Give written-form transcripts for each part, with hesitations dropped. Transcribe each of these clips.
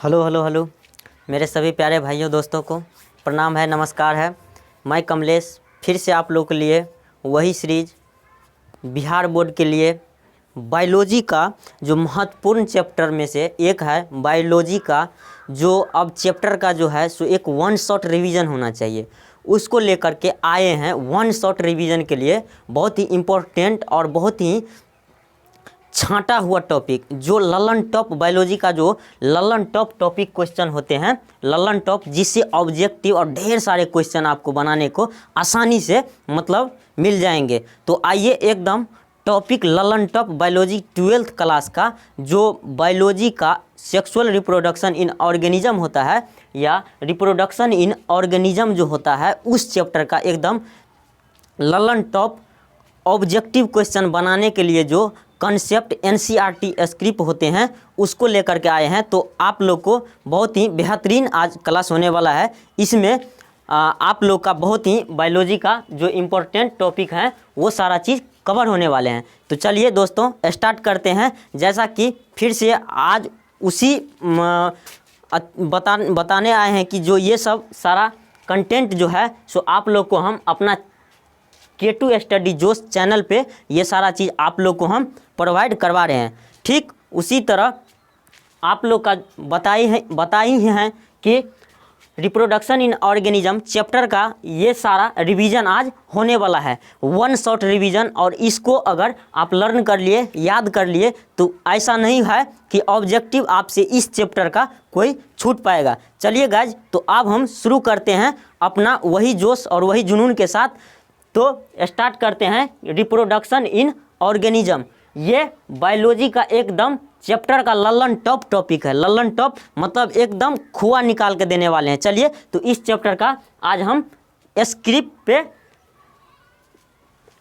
Hello hello hello मेरे सभी प्यारे भाइयों दोस्तों को प्रणाम है, नमस्कार है। मैं कमलेश फिर से आप लोगों के लिए वही सीरीज बिहार बोर्ड के लिए बायोलॉजी का जो महत्वपूर्ण चैप्टर में से एक है बायोलॉजी का, जो अब चैप्टर का जो है सो एक वन शॉट रिवीजन होना चाहिए, उसको लेकर के आए हैं। वन शॉट रिवीजन के लिए बहुत ही इम्पोर्टेंट और बहुत ही छांटा हुआ टॉपिक, जो ललन टॉप बायोलॉजी का जो ललन टॉप टॉपिक क्वेश्चन होते हैं, ललन टॉप, जिससे ऑब्जेक्टिव और ढेर सारे क्वेश्चन आपको बनाने को आसानी से मतलब मिल जाएंगे। तो आइए एकदम topic Lalan top biology 12th class का, जो बायोलॉजी का सेक्सुअल रिप्रोडक्शन इन ऑर्गेनिज्म होता है या रिप्रोडक्शन इन ऑर्गेनिज्म जो होता है, उस चैप्टर का एकदम ललन टॉप ऑब्जेक्टिव क्वेश्चन बनाने के लिए जो कॉन्सेप्ट एनसीईआरटी स्क्रिप्ट होते हैं उसको लेकर के आए हैं। तो आप लोग को बहुत ही बेहतरीन आज क्लास होने वाला है। इसमें आप लोग का बहुत ही बायोलॉजी का जो इम्पोर्टेंट टॉपिक है वो सारा चीज़ कवर होने वाले हैं। तो चलिए दोस्तों स्टार्ट करते हैं। जैसा कि फिर से आज उसी बताने आए हैं कि जो ये सब सारा कंटेंट जो है सो आप लोग को हम अपना K2 स्टडी जोश चैनल पे ये सारा चीज़ आप लोग को हम प्रोवाइड करवा रहे हैं। ठीक उसी तरह आप लोग का बताई हैं कि रिप्रोडक्शन इन ऑर्गेनिज्म चैप्टर का ये सारा रिवीजन आज होने वाला है, वन शॉट रिवीजन। और इसको अगर आप लर्न कर लिए, याद कर लिए, तो ऐसा नहीं है कि ऑब्जेक्टिव आपसे इस चैप्टर का कोई छूट पाएगा। चलिए गाइज, तो अब हम शुरू करते हैं अपना वही जोश और वही जुनून के साथ। तो स्टार्ट करते हैं रिप्रोडक्शन इन ऑर्गेनिज्म। ये बायोलॉजी का एकदम चैप्टर का ललन टॉप टॉपिक है। ललन टॉप मतलब एकदम खुआ निकाल के देने वाले हैं। चलिए, तो इस चैप्टर का आज हम स्क्रिप्ट पे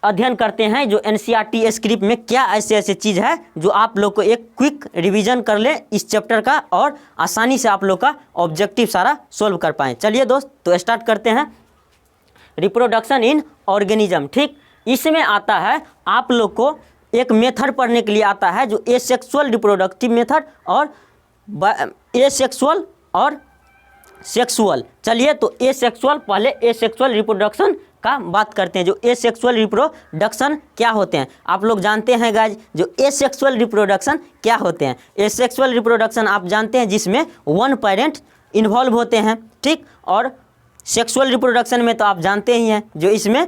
अध्ययन करते हैं। जो एनसीईआरटी स्क्रिप्ट में क्या ऐसे ऐसे चीज़ है जो आप लोग को एक क्विक रिवीजन कर ले इस चैप्टर का, और आसानी से आप लोग का ऑब्जेक्टिव सारा सोल्व कर पाएँ। चलिए दोस्त, तो स्टार्ट करते हैं रिप्रोडक्शन इन ऑर्गेनिज्म। ठीक, इसमें आता है आप लोग को एक मेथड पढ़ने के लिए आता है जो एसेक्सुअल रिप्रोडक्टिव मेथड और एसेक्सुअल और सेक्सुअल। चलिए, तो एसेक्सुअल, पहले एसेक्सुअल रिप्रोडक्शन का बात करते हैं। जो एसेक्सुअल रिप्रोडक्शन क्या होते हैं आप लोग जानते हैं गाइज। जो एसेक्सुअल रिप्रोडक्शन क्या होते हैं, एसेक्सुअल रिप्रोडक्शन आप जानते हैं जिसमें वन पेरेंट इन्वॉल्व होते हैं। ठीक, और सेक्सुअल रिप्रोडक्शन में तो आप जानते ही हैं जो इसमें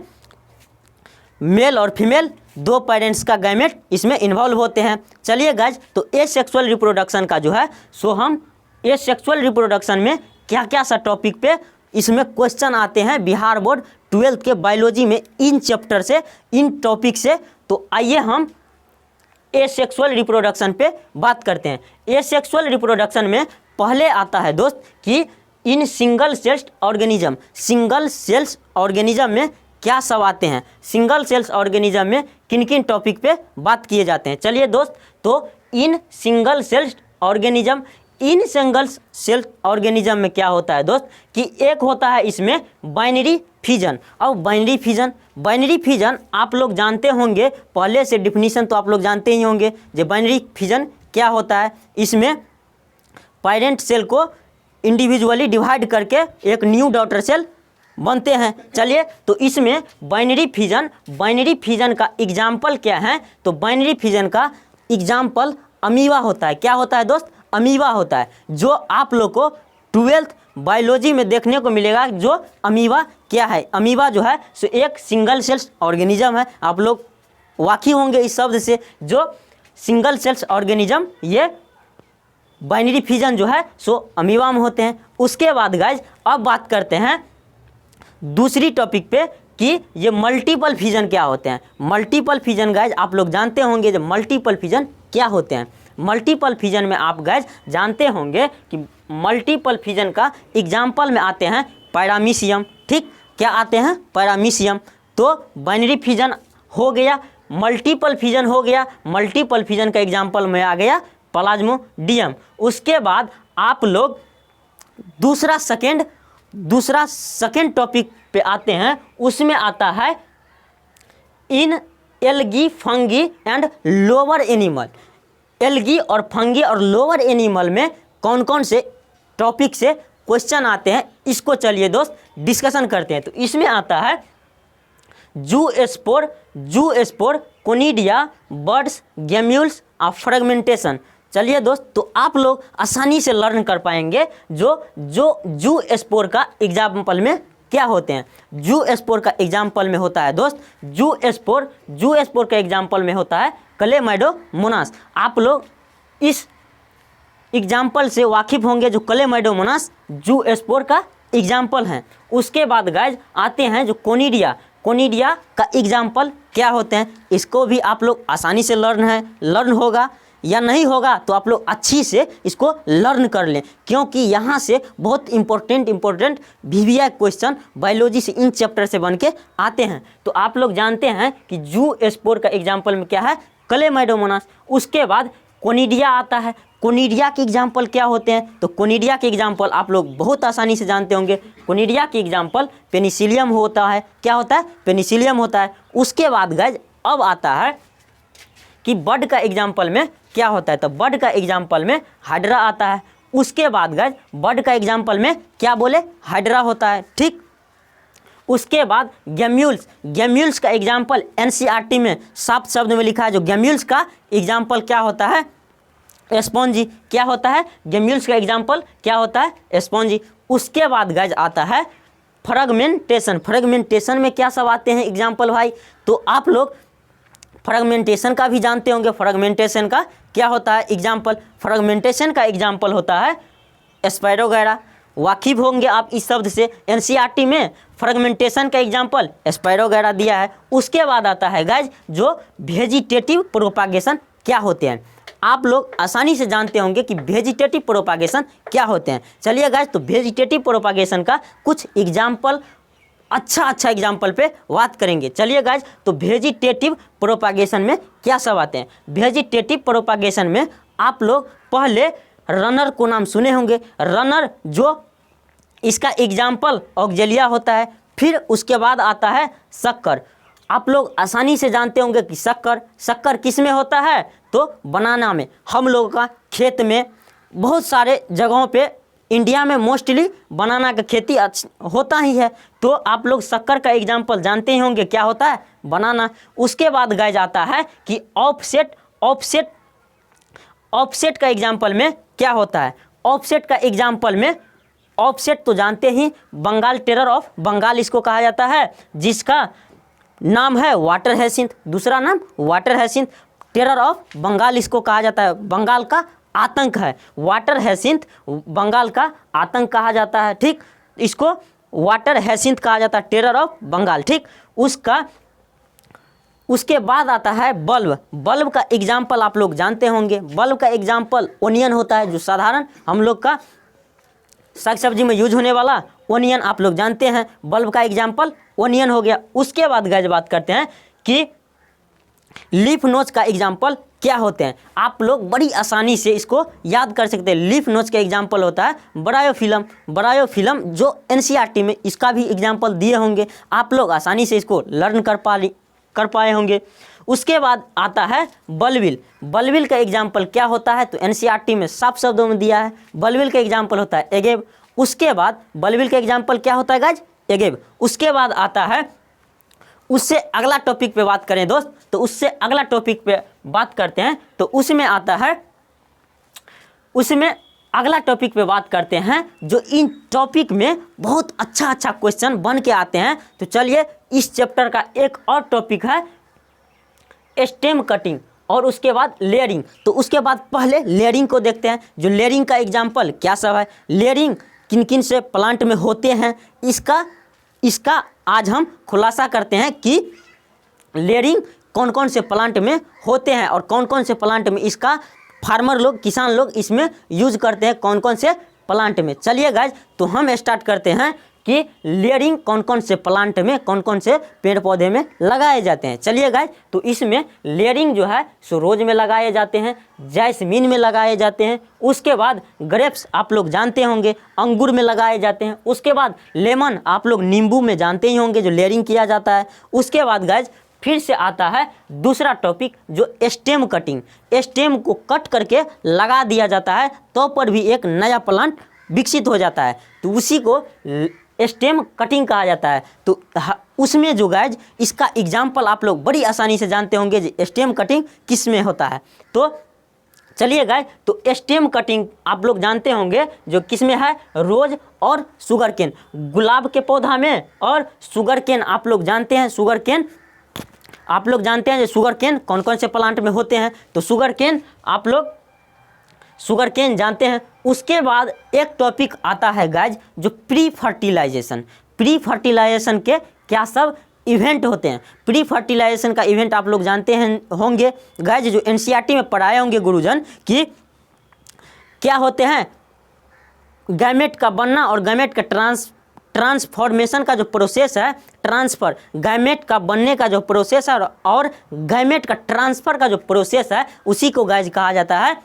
मेल और फीमेल दो पेरेंट्स का गैमेट इसमें इन्वॉल्व होते हैं। चलिए गाइज, तो एसेक्सुअल रिप्रोडक्शन का जो है सो हम एसेक्सुअल रिप्रोडक्शन में क्या क्या सा टॉपिक पे इसमें क्वेश्चन आते हैं बिहार बोर्ड 12th के बायोलॉजी में, इन चैप्टर से, इन टॉपिक से। तो आइए हम एसेक्सुअल रिप्रोडक्शन पे बात करते हैं। एसेक्सुअल रिप्रोडक्शन में पहले आता है दोस्त कि इन single cells organism. Single cells organism में क्या सब आते हैं, सिंगल सेल्स ऑर्गेनिज्म में किन किन टॉपिक पे बात किए जाते हैं। चलिए दोस्त, तो इन सिंगल सेल्स ऑर्गेनिज्म, इन सिंगल सेल्स ऑर्गेनिज्म में क्या होता है दोस्त कि एक होता है इसमें बाइनरी फिजन। और बाइनरी फिजन आप लोग जानते होंगे, पहले से डिफिनीशन तो आप लोग जानते ही होंगे। जो बाइनरी फिजन क्या होता है, इसमें पेरेंट सेल को इंडिविजुअली डिवाइड करके एक न्यू डॉटर सेल बनते हैं। चलिए, तो इसमें बाइनरी फिजन का एग्जाम्पल क्या है, तो बाइनरी फिजन का एग्जाम्पल अमीबा होता है। क्या होता है दोस्त, अमीबा होता है, जो आप लोग को 12th बायोलॉजी में देखने को मिलेगा। जो अमीबा क्या है, अमीबा जो है सो एक सिंगल सेल्स ऑर्गेनिज्म है। आप लोग वाकिफ होंगे इस शब्द से। जो सिंगल सेल्स ऑर्गेनिज्म ये बाइनरी फिजन जो है सो अमीबा में होते हैं। उसके बाद गाइज अब बात करते हैं दूसरी टॉपिक पे कि ये मल्टीपल फिजन क्या होते हैं। मल्टीपल फिजन गाइज आप लोग जानते होंगे, जो मल्टीपल फिजन क्या होते हैं। मल्टीपल फिजन में आप गाइज जानते होंगे कि मल्टीपल फिजन का एग्जाम्पल में आते हैं पैरामीशियम। ठीक, क्या आते हैं, पैरामीशियम। तो बाइनरी फिजन हो गया, मल्टीपल फिजन हो गया। मल्टीपल फिजन का एग्जाम्पल में आ गया प्लाज्मोडियम। उसके बाद आप लोग दूसरा सेकेंड टॉपिक पे आते हैं, उसमें आता है इन algae, fungi and lower animal. Algae और फंगी और लोअर एनिमल में कौन कौन से टॉपिक से क्वेश्चन आते हैं, इसको चलिए दोस्त डिस्कशन करते हैं। तो इसमें आता है zoospore conidia birds gemmules of fragmentation. चलिए दोस्त, तो आप लोग आसानी से लर्न कर पाएंगे जूस्पोर का एग्जाम्पल में क्या होते हैं। जूस्पोर का एग्जाम्पल में होता है दोस्त जूस्पोर का एग्जाम्पल में होता है क्लेमाइडोमोनास। आप लोग इस एग्जाम्पल से वाकिफ होंगे जो क्लेमाइडोमोनास जूस्पोर का एग्जाम्पल हैं। उसके बाद गाइज आते हैं जो कोनिडिया का एग्जाम्पल क्या होते हैं। इसको भी आप लोग आसानी से लर्न होगा या नहीं होगा तो आप लोग अच्छी से इसको लर्न कर लें, क्योंकि यहाँ से बहुत इंपॉर्टेंट VVI क्वेश्चन बायोलॉजी से इन चैप्टर से बन के आते हैं। तो आप लोग जानते हैं कि जूस्पोर का एग्जाम्पल में क्या है, क्लेमाइडोमोनास। उसके बाद कोनिडिया आता है। कोनिडिया के एग्जाम्पल क्या होते हैं, तो कोनिडिया के एग्जाम्पल आप लोग बहुत आसानी से जानते होंगे। कोनिडिया के एग्जाम्पल पेनिसिलियम होता है। क्या होता है, पेनिसिलियम होता है। उसके बाद गाइज अब आता है कि बर्ड का एग्जाम्पल में क्या होता है, तो बर्ड का एग्जाम्पल में हाइड्रा आता है। उसके बाद गाइज बर्ड का एग्जाम्पल में क्या बोले, हाइड्रा होता है, ठीक। उसके बाद गेम्यूल्स का एग्जाम्पल NCERT में साफ शब्द में लिखा है। जो गेम्यूल्स का एग्जाम्पल क्या होता है, स्पॉन्जी। क्या होता है, गेम्यूल्स का एग्जाम्पल क्या होता है, स्पॉन्जी। उसके बाद गाइज आता है फ्रेगमेंटेशन में क्या सब आते हैं एग्जाम्पल भाई, तो आप लोग फ्रेगमेंटेशन का भी जानते होंगे। फ्रेगमेंटेशन का क्या होता है एग्जाम्पल, फ्रेगमेंटेशन का एग्जाम्पल होता है स्पाइरोगैरा। वाकिफ होंगे आप इस शब्द से, NCERT में फ्रेगमेंटेशन का एग्जाम्पल स्पाइरोगैरा दिया है। उसके बाद आता है गाइज जो वेजिटेटिव प्रोपागेशन क्या होते हैं। आप लोग आसानी से जानते होंगे कि वेजिटेटिव प्रोपागेशन क्या होते हैं। चलिए गाइज, तो वेजिटेटिव प्रोपागेशन का कुछ एग्जाम्पल अच्छा एग्जाम्पल पे बात करेंगे। चलिए गाइज, तो वेजिटेटिव प्रोपागेशन में क्या सब आते हैं। वेजिटेटिव प्रोपागेशन में आप लोग पहले रनर को नाम सुने होंगे। रनर जो इसका एग्जाम्पल ऑक्जेलिया होता है। फिर उसके बाद आता है शक्कर। आप लोग आसानी से जानते होंगे कि शक्कर किस में होता है, तो बनाना में। हम लोग का खेत में बहुत सारे जगहों पे इंडिया में मोस्टली बनाना का खेती होता ही है, तो आप लोग शक्कर का एग्जाम्पल जानते ही होंगे क्या होता है, बनाना। उसके बाद गाइज आता है कि ऑफसेट का एग्जाम्पल में क्या होता है। ऑफसेट का एग्जाम्पल में ऑफसेट तो जानते ही, बंगाल टेरर ऑफ बंगाल इसको कहा जाता है, जिसका नाम है वाटर हैसिंथ। दूसरा नाम water hyacinth, terror of Bengal इसको कहा जाता है, बंगाल का आतंक है। वाटर हैसिंथ बंगाल का आतंक कहा जाता है, ठीक। इसको वाटर हैसिंथ कहा जाता है, टेरर ऑफ बंगाल, ठीक। उसके बाद आता है बल्ब का एग्जाम्पल आप लोग जानते होंगे। बल्ब का एग्जाम्पल ओनियन होता है, जो साधारण हम लोग का साग सब्जी में यूज होने वाला ओनियन आप लोग जानते हैं। बल्ब का एग्जाम्पल ओनियन हो गया। उसके बाद गाइस बात करते हैं कि लीफ नोच का एग्जाम्पल क्या होते हैं। आप लोग बड़ी आसानी से इसको याद कर सकते हैं। लीफ नोच का एग्जाम्पल होता है ब्रायोफिल्म, जो NCERT में इसका भी एग्जाम्पल दिए होंगे। आप लोग आसानी से इसको लर्न कर पाए होंगे। उसके बाद आता है बल्बिल का एग्जाम्पल क्या होता है, तो NCERT में साफ शब्दों में दिया है। बल्बिल का एग्जाम्पल होता है एगेब। उसके बाद बल्बिल का एग्जाम्पल क्या होता है गाइज, एगेब। उसके बाद आता है, उससे अगला टॉपिक पे बात करें दोस्त, तो उससे अगला टॉपिक पे बात करते हैं, तो उसमें आता है, उसमें अगला टॉपिक पे बात करते हैं जो इन टॉपिक में बहुत अच्छा क्वेश्चन बन के आते हैं। तो चलिए, इस चैप्टर का एक और टॉपिक है स्टेम कटिंग और उसके बाद लेयरिंग। तो उसके बाद पहले लेयरिंग को देखते हैं, जो लेयरिंग का एग्जाम्पल क्या सब है, लेयरिंग किन किन से प्लांट में होते हैं, इसका आज हम खुलासा करते हैं कि लेयरिंग कौन कौन से प्लांट में होते हैं और कौन कौन से प्लांट में इसका फार्मर लोग, किसान लोग इसमें यूज करते हैं, कौन कौन से प्लांट में। चलिए गाइज, तो हम स्टार्ट करते हैं कि लेयरिंग कौन कौन से प्लांट में, कौन कौन से पेड़ पौधे में लगाए जाते हैं। चलिए गाइज, तो इसमें लेयरिंग जो है सो रोज में लगाए जाते हैं, जैस्मीन में लगाए जाते हैं। उसके बाद ग्रेप्स आप लोग जानते होंगे, अंगूर में लगाए जाते हैं। उसके बाद लेमन आप लोग नींबू में जानते ही होंगे, जो लेयरिंग किया जाता है। उसके बाद गाइज फिर से आता है दूसरा टॉपिक, जो स्टेम कटिंग। स्टेम को कट करके लगा दिया जाता है, तो पर भी एक नया प्लांट विकसित हो जाता है, तो उसी को स्टेम कटिंग कहा जाता है। तो उसमें जो गाइज इसका एग्जाम्पल आप लोग बड़ी आसानी से जानते होंगे स्टेम कटिंग किस में होता है। तो चलिए गाइज, तो स्टेम कटिंग आप लोग जानते होंगे जो किस में है, रोज और शुगर केन, गुलाब के पौधा में, और शुगर केन आप लोग जानते हैं, शुगर केन आप लोग जानते हैं शुगर केन कौन कौन से प्लांट में होते हैं। तो शुगर केन आप लोग शुगर केन जानते हैं। उसके बाद एक टॉपिक आता है गाइज जो प्री फर्टिलाइजेशन। प्री फर्टिलाइजेशन के क्या सब इवेंट होते हैं। प्री फर्टिलाइजेशन का इवेंट आप लोग जानते हैं होंगे गाइज, जो एनसीईआरटी में पढ़ाए होंगे गुरुजन कि क्या होते हैं, गैमेट का बनना और गैमेट का ट्रांसफॉर्मेशन का जो प्रोसेस है, ट्रांसफ़र, गैमेट का बनने का जो प्रोसेस है और गैमेट का ट्रांसफ़र का जो प्रोसेस है, उसी को गाइज कहा जाता है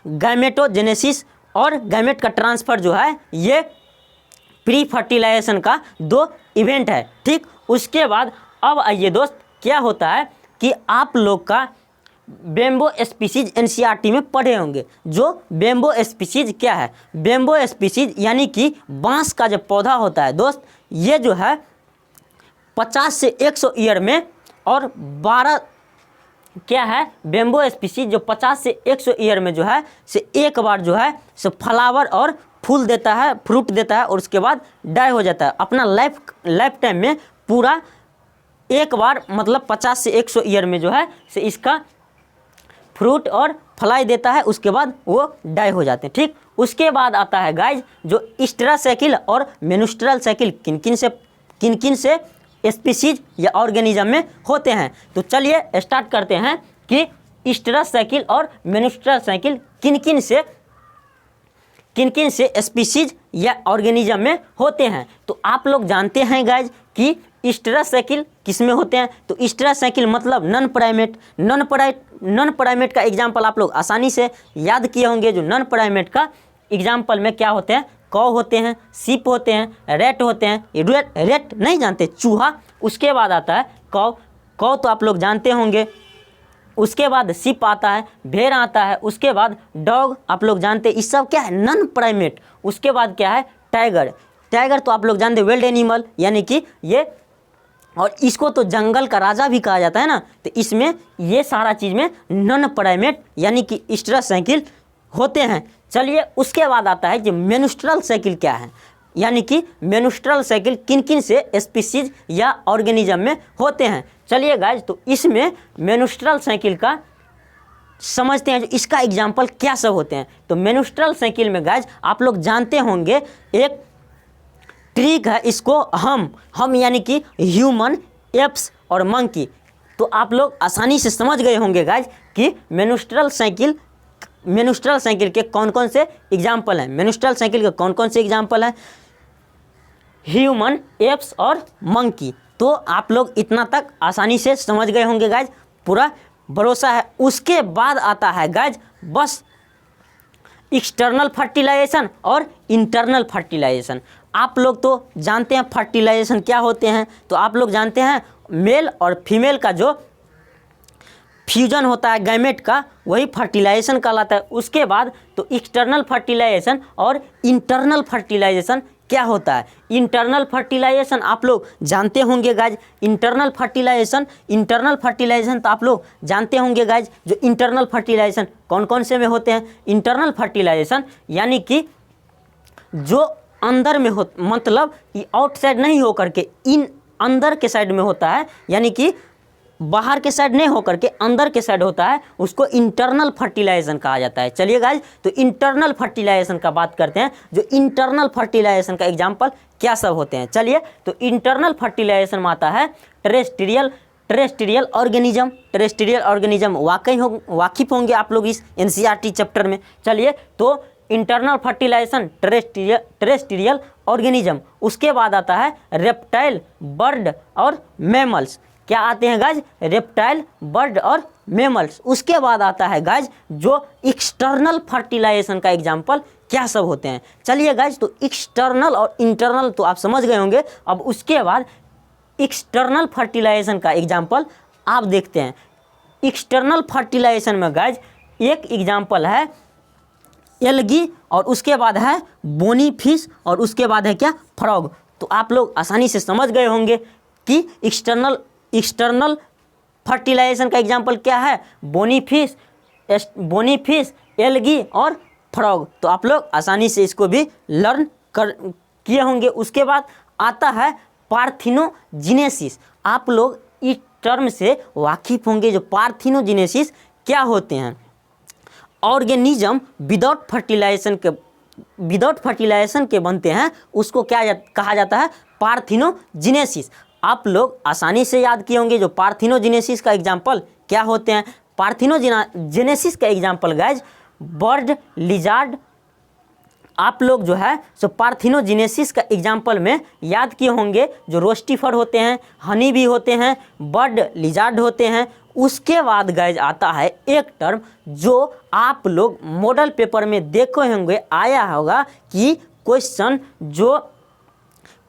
गैमेटोजेनेसिस। और गैमेट का ट्रांसफ़र जो है ये प्री फर्टिलाइजेशन का 2 इवेंट है, ठीक। उसके बाद अब आइए दोस्त, क्या होता है कि आप लोग का बेम्बो स्पीसीज एनसीईआरटी में पढ़े होंगे। जो बेम्बो स्पीसीज क्या है, बेम्बो स्पीसीज यानी कि बांस का जो पौधा होता है दोस्त, ये जो है 50 से 100 ईयर में, और 12 क्या है, बेम्बो स्पीसीज जो 50 से 100 ईयर में जो है से एक बार जो है से फ्लावर और फूल देता है, फ्रूट देता है, और उसके बाद डाई हो जाता है। अपना लाइफ टाइम में पूरा एक बार मतलब 50 से 100 ईयर में जो है से इसका फ्रूट और फ्लाई देता है, उसके बाद वो डाई हो जाते हैं, ठीक। उसके बाद आता है गाइज जो स्टेरा साइकिल और मेनुस्ट्रल साइकिल किन किन से स्पीसीज या ऑर्गेनिज्म में होते हैं। तो चलिए स्टार्ट करते हैं कि स्टेरा साइकिल और मेनुस्ट्रल साइकिल किन किन से स्पीसीज या ऑर्गेनिज्म में होते हैं। तो आप लोग जानते हैं गाइज कि स्टेरा साइकिल किस में होते हैं। तो स्टेरा साइकिल मतलब नॉन प्राइमेट का एग्जाम्पल आप लोग आसानी से याद किए होंगे। जो नॉन प्राइमेट का एग्जाम्पल में क्या होते हैं, कौ होते हैं, सीप होते हैं, रेट होते हैं। रेट नहीं जानते, चूहा। उसके बाद आता है कौ तो आप लोग जानते होंगे। उसके बाद सीप आता है, भेड़ आता है। उसके बाद डॉग आप लोग जानते हैं। इस सब क्या है, नॉन प्राइमेट। उसके बाद क्या है, टाइगर तो आप लोग जानते हैं वाइल्ड एनिमल, यानी कि ये, और इसको तो जंगल का राजा भी कहा जाता है ना। तो इसमें ये सारा चीज़ में नॉन प्राइमेट यानी कि स्टेरा साइकिल होते हैं। चलिए उसके बाद आता है कि मेनुस्ट्रल साइकिल क्या है, यानी कि मेनुस्ट्रल साइकिल किन से स्पीसीज या ऑर्गेनिज्म में होते हैं। चलिए गाइज, तो इसमें मेनुस्ट्रल साइकिल का समझते हैं, जो इसका एग्जाम्पल क्या सब होते हैं। तो मेनुस्ट्रल साइकिल में गाइज आप लोग जानते होंगे एक ट्रिक है, इसको हम यानी कि ह्यूमन, एप्स और मंकी। तो आप लोग आसानी से समझ गए होंगे गाइज कि मेनुस्ट्रल साइकिल के कौन कौन से एग्जाम्पल हैं। मेनुस्ट्रल साइकिल के कौन कौन से एग्जाम्पल हैं, ह्यूमन, एप्स और मंकी। तो आप लोग इतना तक आसानी से समझ गए होंगे गाइज, पूरा भरोसा है। उसके बाद आता है गाइज बस एक्सटर्नल फर्टिलाइजेशन और इंटरनल फर्टिलाइजेशन। आप लोग तो जानते हैं फर्टिलाइजेशन क्या होते हैं। तो आप लोग जानते हैं मेल और फीमेल का जो फ्यूजन होता है गैमेट का, वही फर्टिलाइजेशन कहलाता है। उसके बाद तो एक्सटर्नल फर्टिलाइजेशन और इंटरनल फर्टिलाइजेशन क्या होता है। इंटरनल फर्टिलाइजेशन आप लोग जानते होंगे गाइज। इंटरनल फर्टिलाइजेशन तो आप लोग जानते होंगे गाइज। जो इंटरनल फर्टिलाइजेशन कौन कौन से में होते हैं। इंटरनल फर्टिलाइजेशन यानी कि जो अंदर में हो, मतलब आउटसाइड नहीं होकर के इन अंदर के साइड में होता है, यानी कि बाहर के साइड नहीं होकर के अंदर के साइड होता है, उसको इंटरनल फर्टिलाइजेशन कहा जाता है। चलिए गाइज, तो इंटरनल फर्टिलाइजेशन का बात करते हैं। जो इंटरनल फर्टिलाइजेशन का एग्जांपल क्या सब होते हैं। चलिए, तो इंटरनल फर्टिलाइजेशन में आता है टेरेस्ट्रियल ऑर्गेनिज्म। वाकिफ होंगे आप लोग इस एनसीईआरटी चैप्टर में। चलिए, तो इंटरनल फर्टिलाइजेशन टेरेस्ट्रियल ऑर्गेनिज्म। उसके बाद आता है रेप्टाइल, बर्ड और मैमल्स। क्या आते हैं गाइज, रेप्टाइल, बर्ड और मैमल्स। उसके बाद आता है गाइज जो एक्सटर्नल फर्टिलाइजेशन का एग्जांपल क्या सब होते हैं। चलिए गाइज, तो एक्सटर्नल और इंटरनल तो आप समझ गए होंगे। अब उसके बाद एक्सटर्नल फर्टिलाइजेशन का एग्जांपल आप देखते हैं। एक्सटर्नल फर्टिलाइजेशन में गाइज एक एग्जांपल है एल्गी और उसके बाद है बोनी फिश और उसके बाद है क्या फ्रॉग। तो आप लोग आसानी से समझ गए होंगे कि एक्सटर्नल फर्टिलाइजेशन का एग्जाम्पल क्या है, बोनी फिश, एल्गी और फ्रॉग। तो आप लोग आसानी से इसको भी लर्न कर किए होंगे। उसके बाद आता है पार्थिनोजेनेसिस। आप लोग इस टर्म से वाकिफ होंगे, जो पार्थिनोजेनेसिस क्या होते हैं। ऑर्गेनिज्म विदाउट फर्टिलाइजेशन के बनते हैं, उसको क्या कहा जाता है, पार्थिनोजेनेसिस। आप लोग आसानी से याद किए होंगे जो पार्थिनोजेनेसिस का एग्जाम्पल क्या होते हैं। पार्थिनोजेनेसिस का एग्जाम्पल गाइज बर्ड, लिजार्ड। आप लोग जो है सो पार्थिनोजेनेसिस का एग्जाम्पल में याद किए होंगे जो रोस्टिफर होते हैं, हनी भी होते हैं, बर्ड, लिजार्ड होते हैं। उसके बाद गाइज आता है एक टर्म जो आप लोग मॉडल पेपर में देखे होंगे, आया होगा कि क्वेश्चन जो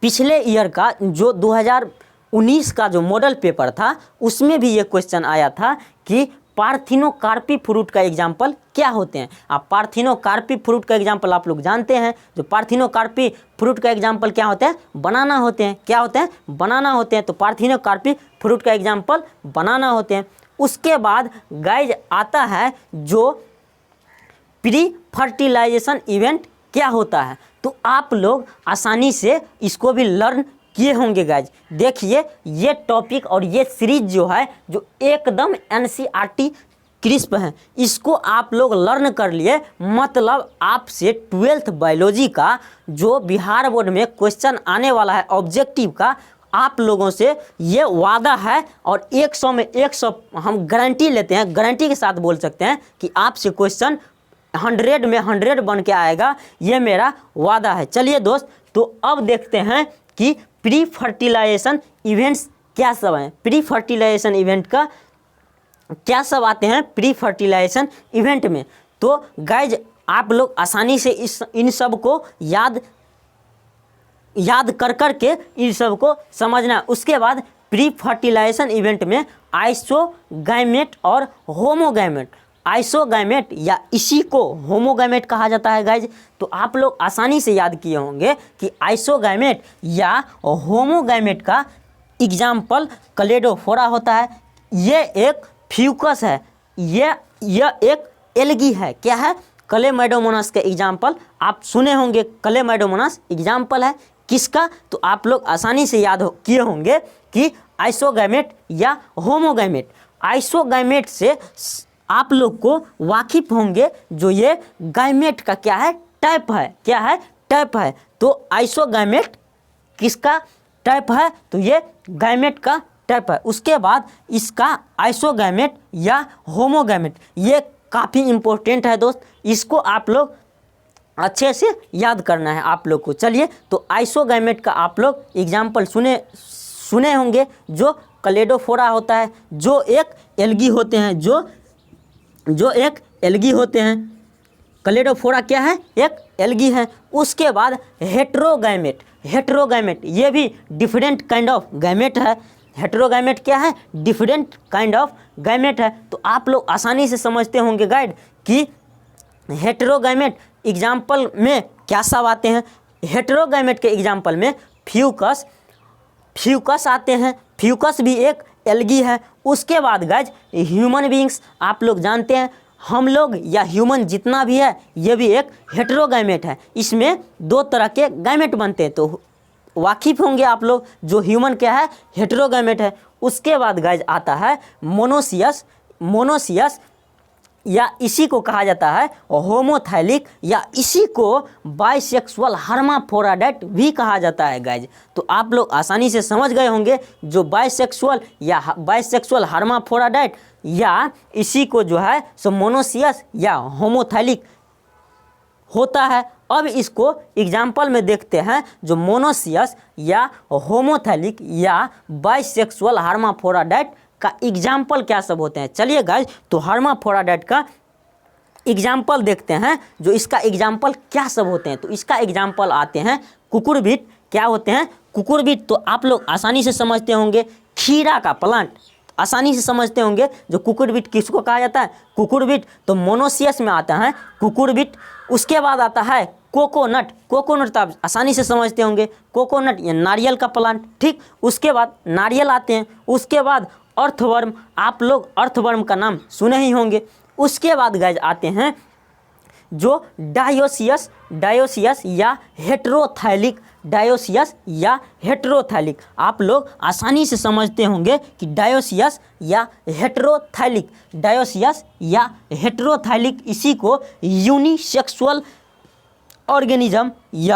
पिछले ईयर का जो 2019 का जो मॉडल पेपर था उसमें भी ये क्वेश्चन आया था कि पार्थिनोकार्पी फ्रूट का एग्जाम्पल क्या होते हैं। आप पार्थिनोकार्पी फ्रूट का एग्जाम्पल आप लोग जानते हैं, जो पार्थिनोकार्पी फ्रूट का एग्जाम्पल क्या होते हैं, बनाना होते हैं। क्या होते हैं, बनाना होते हैं। तो पार्थिनोकार्पी फ्रूट का एग्जाम्पल बनाना होते हैं। उसके बाद गाइज आता है जो प्री फर्टिलाइजेशन इवेंट क्या होता है। तो आप लोग आसानी से इसको भी लर्न किए होंगे गाइज। देखिए ये टॉपिक और ये सीरीज जो है जो एकदम एनसीईआरटी क्रिस्प है, इसको आप लोग लर्न कर लिए, मतलब आपसे 12th बायोलॉजी का जो बिहार बोर्ड में क्वेश्चन आने वाला है ऑब्जेक्टिव का, आप लोगों से ये वादा है और 100 में 100 हम गारंटी लेते हैं, गारंटी के साथ बोल सकते हैं कि आपसे क्वेश्चन 100 में 100 बन के आएगा, ये मेरा वादा है। चलिए दोस्त, तो अब देखते हैं कि प्री फर्टिलाइजेशन इवेंट्स क्या सब हैं। प्री फर्टिलाइजेशन इवेंट का क्या सब आते हैं प्री फर्टिलाइजेशन इवेंट में। तो गाइज आप लोग आसानी से इन सब को याद कर के इन सब को समझना। उसके बाद प्री फर्टिलाइजेशन इवेंट में आइसोगैमेट और होमोगैमेट, आइसोगैमेट या इसी को होमोगैमेट कहा जाता है गाइज। तो आप लोग आसानी से याद किए होंगे कि आइसोगैमेट या होमोगैमेट का एग्जाम्पल क्लेडोफोरा होता है। ये एक फ्यूकस है, ये एक एल्गी है। क्या है, क्लेमाइडोमोनास का एग्जाम्पल आप सुने होंगे। क्लेमाइडोमोनास एग्जाम्पल है किसका, तो आप लोग आसानी से याद किए होंगे कि आइसोगैमेट या होमोगैमेट। आइसोगैमेट से आप लोग को वाकिफ होंगे जो ये गैमेट का क्या है, टाइप है। क्या है, टाइप है। तो आइसोगैमेट किसका टाइप है, तो ये गैमेट का टाइप है। उसके बाद इसका आइसोगैमेट या होमोगैमेट, ये काफ़ी इंपॉर्टेंट है दोस्त, इसको आप लोग अच्छे से याद करना है आप लोग को। चलिए, तो आइसोगैमेट का आप लोग एग्जाम्पल सुने होंगे जो क्लेडोफोरा होता है, जो एक एल्गी होते हैं, जो एक एल्गी होते हैं। क्लेडोफोरा क्या है, एक एल्गी है। उसके बाद हेटेरोगैमेट, ये भी डिफरेंट काइंड ऑफ गैमेट है। हेटेरोगैमेट क्या है, डिफरेंट काइंड ऑफ गैमेट है। तो आप लोग आसानी से समझते होंगे गाइड कि हेटेरोगैमेट एग्जाम्पल में क्या सब आते हैं। हेटेरोगैमेट के एग्जाम्पल में फ्यूकस आते हैं, फ्यूकस भी एक एल्गी है। उसके बाद गाइज ह्यूमन बीइंग्स, आप लोग जानते हैं हम लोग या ह्यूमन जितना भी है ये भी एक हेटेरोगैमेट है। इसमें 2 तरह के गैमेट बनते हैं, तो वाकिफ होंगे आप लोग जो ह्यूमन क्या है, हेटेरोगैमेट है। उसके बाद गाइज आता है मोनोसियस या इसी को कहा जाता है होमोथैलिक या इसी को बाइसेक्सुअल हर्माफ्रोडाइट भी कहा जाता है गाइज। तो आप लोग आसानी से समझ गए होंगे जो बाइसेक्सुअल हर्माफ्रोडाइट या इसी को जो है सो मोनोसियस या होमोथैलिक होता है। अब इसको एग्जाम्पल में देखते हैं जो मोनोसियस या होमोथैलिक या बाइसेक्सुअल हर्माफ्रोडाइट का एग्जाम्पल क्या सब होते हैं। चलिए गाइज, तो हर्माफ्रोडाइट का एग्जाम्पल देखते हैं जो इसका एग्जाम्पल क्या सब होते हैं। तो इसका एग्जाम्पल आते हैं कुकुरबिट। क्या होते हैं, कुकुरबिट। तो आप लोग आसानी से समझते होंगे खीरा का प्लांट, आसानी से समझते होंगे जो कुकुरबिट किसको कहा जाता है, कुकुरबिट तो मोनोसियस में आता है कुकुरबिट। उसके बाद आता है कोकोनट, कोकोनट तो आप आसानी से समझते होंगे, कोकोनट या नारियल का प्लांट, ठीक। उसके बाद नारियल आते हैं। उसके बाद अर्थवर्म, आप लोग अर्थवर्म का नाम सुने ही होंगे। उसके बाद गाइज आते हैं जो डायोसियस, डायोसियस या हेटेरोथाइलिक, डायोसियस या हेटेरोथाइलिक, आप लोग आसानी से समझते होंगे कि डायोसियस या हेटेरोथाइलिक, डायोसियस या हेटेरोथाइलिक, इसी को यूनिसेक्सुअल ऑर्गेनिज्म या